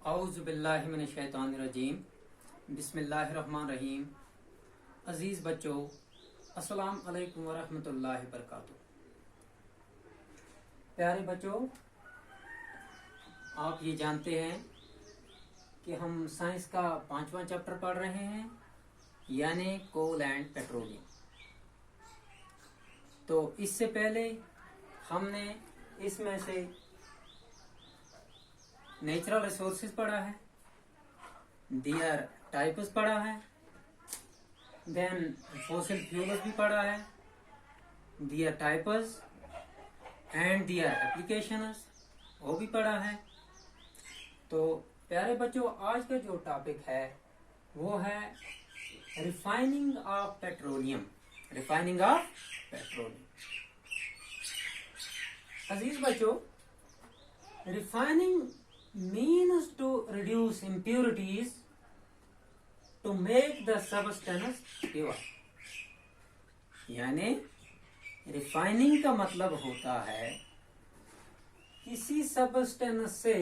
औज़ुबिल्लाहिमिनश्शैतानिर्रजीम बिस्मिल्लाहिर्रहमानिर्रहीम। अजीज़ बच्चों, अस्सलाम अलैकुम वरहमतुल्लाहि वबरकातुहू। प्यारे बच्चों, आप ये जानते हैं कि हम साइंस का 5वां चैप्टर पढ़ रहे हैं, यानी कोल एंड पेट्रोलियम। तो इससे पहले हमने इसमें से नेचुरल रिसोर्सेज पढ़ा है, देयर टाइप्स पढ़ा है, देन फॉसिल फ्यूल्स भी पढ़ा है, there types and their applications वो भी पढ़ा है। तो प्यारे बच्चों, आज का जो टॉपिक है वो है refining of petroleum. Refining of petroleum. अजीज बच्चों, refining means to reduce impurities to make the substance pure। यानी रिफाइनिंग का मतलब होता है किसी सबस्टेंस से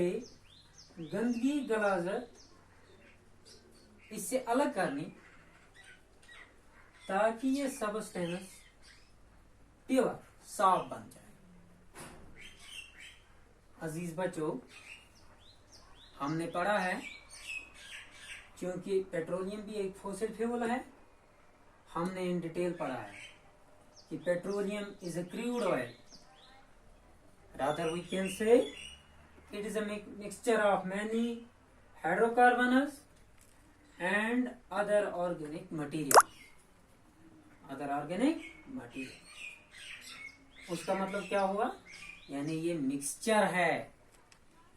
गंदगी गलाजत इससे अलग करनी ताकि ये सबस्टेंस प्योर साफ बन जाए। अजीज बच्चों, हमने पढ़ा है, क्योंकि पेट्रोलियम भी एक फॉसिल फ्यूल है, हमने इन डिटेल पढ़ा है कि petroleum is a crude oil, rather we can say it is a mixture of many hydrocarbons and other organic material. उसका मतलब क्या हुआ? यानी ये मिक्सचर है,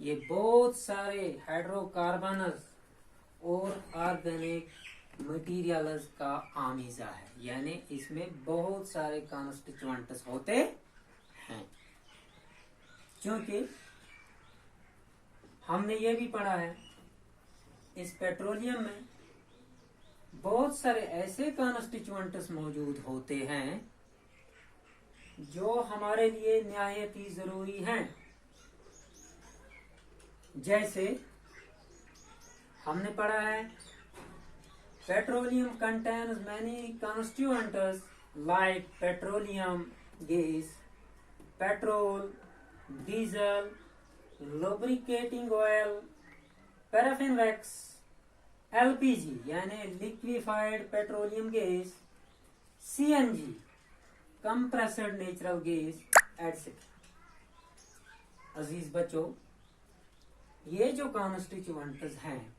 ये बहुत सारे हाइड्रोकार्बन्स और ऑर्गेनिक मटेरियल्स का आमीजा है, यानी इसमें बहुत सारे कॉन्स्टिट्यूएंट्स होते हैं। क्योंकि हमने ये भी पढ़ा है इस पेट्रोलियम में बहुत सारे ऐसे कॉन्स्टिट्यूएंट्स मौजूद होते हैं जो हमारे लिए निहायत ही जरूरी हैं। जैसे हमने पढ़ा है petroleum contains many constituents like petroleum gas, petrol, diesel, lubricating oil, paraffin wax, LPG यानी liquefied petroleum gas, CNG compressed natural gas etcetera. अजीज बच्चों, ये जो कॉन्स्टिट्यूएंट्स हैं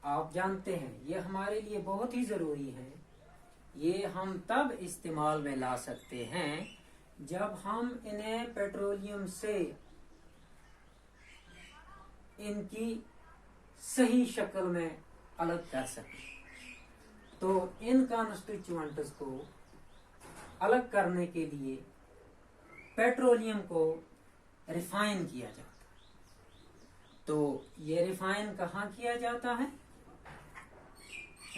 आप जानते हैं ये हमारे लिए बहुत ही जरूरी है। ये हम तब इस्तेमाल में ला सकते हैं जब हम इन्हें पेट्रोलियम से इनकी सही शक्ल में अलग कर सकें। तो इन कॉन्स्टिट्यूएंट्स को अलग करने के लिए पेट्रोलियम को रिफाइन किया जाता है। तो ये रिफाइन कहाँ किया जाता है?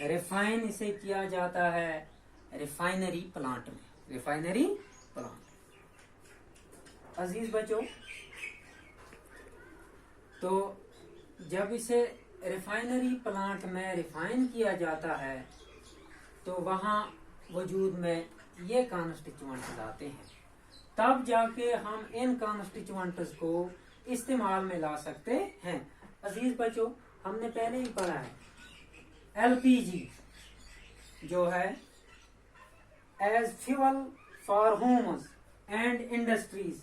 रिफाइन इसे किया जाता है रिफाइनरी प्लांट में। Refinery plant. अजीज बच्चों, तो जब इसे रिफाइनरी प्लांट में रिफाइन किया जाता है तो वहां वजूद में ये कॉन्स्टिट्यूएंट्स आते हैं, तब जाके हम इन कॉन्स्टिट्यूएंट्स को इस्तेमाल में ला सकते हैं। अजीज बच्चों, हमने पहले ही पढ़ा है एलपीजी जो है as fuel for homes and industries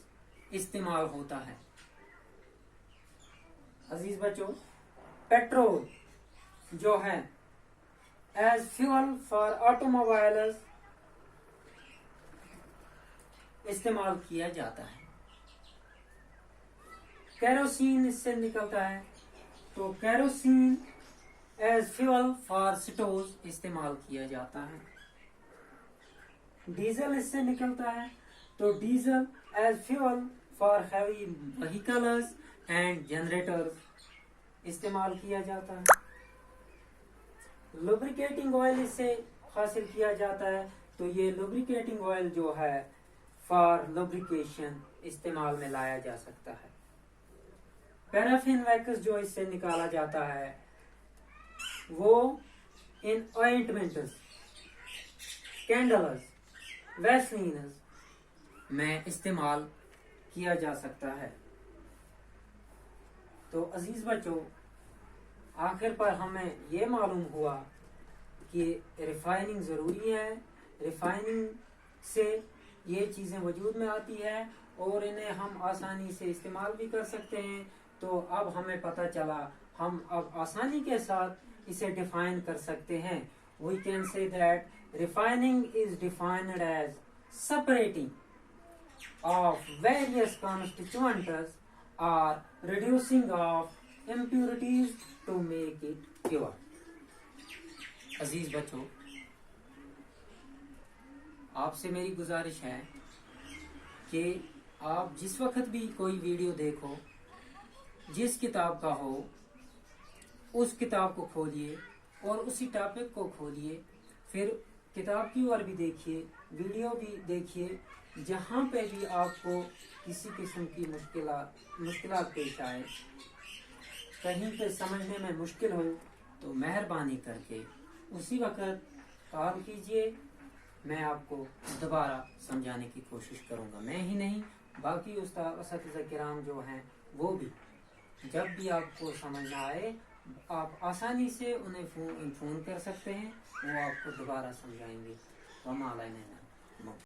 इस्तेमाल होता है। अजीज बच्चों, पेट्रोल जो है एज फ्यूल फॉर ऑटोमोबाइल्स इस्तेमाल किया जाता है। केरोसिन इससे निकलता है, तो kerosene as fuel for stoves इस्तेमाल किया जाता है। डीजल इससे निकलता है, तो diesel as fuel for heavy vehicles and generators इस्तेमाल किया जाता है। लुब्रिकेटिंग ऑयल इससे हासिल किया जाता है, तो ये लुब्रिकेटिंग ऑयल जो है फॉर लुब्रिकेशन इस्तेमाल में लाया जा सकता है। पैराफिन वैक्स जो इससे निकाला जाता है वो इन ऑइंटमेंट्स, कैंडल्स, वैसलीन्स में इस्तेमाल किया जा सकता है। तो अजीज बच्चों, आखिर पर हमें ये मालूम हुआ कि रिफाइनिंग ज़रूरी है। रिफाइनिंग से ये चीज़ें वजूद में आती है और इन्हें हम आसानी से इस्तेमाल भी कर सकते हैं। तो अब हमें पता चला, हम अब आसानी के साथ इसे डिफाइन कर सकते हैं। We can say that refining is defined as separating of various constituents or reducing of impurities to make it pure। अजीज बच्चों, आपसे मेरी गुजारिश है कि आप जिस वक्त भी कोई वीडियो देखो, जिस किताब का हो, उस किताब को खोलिए और उसी टॉपिक को खोलिए, फिर किताब की ओर भी देखिए, वीडियो भी देखिए। जहाँ पे भी आपको किसी किस्म की मुश्किलात पेश आए, कहीं पे समझने में मुश्किल हो, तो मेहरबानी करके उसी वक्त कॉल कीजिए। मैं आपको दोबारा समझाने की कोशिश करूँगा। मैं ही नहीं, बाकी उस्ताद किराम जो हैं वो भी, जब भी आपको समझ ना आए आप आसानी से उन्हें फ़ोन कर सकते हैं, वो आपको दोबारा समझाएंगे।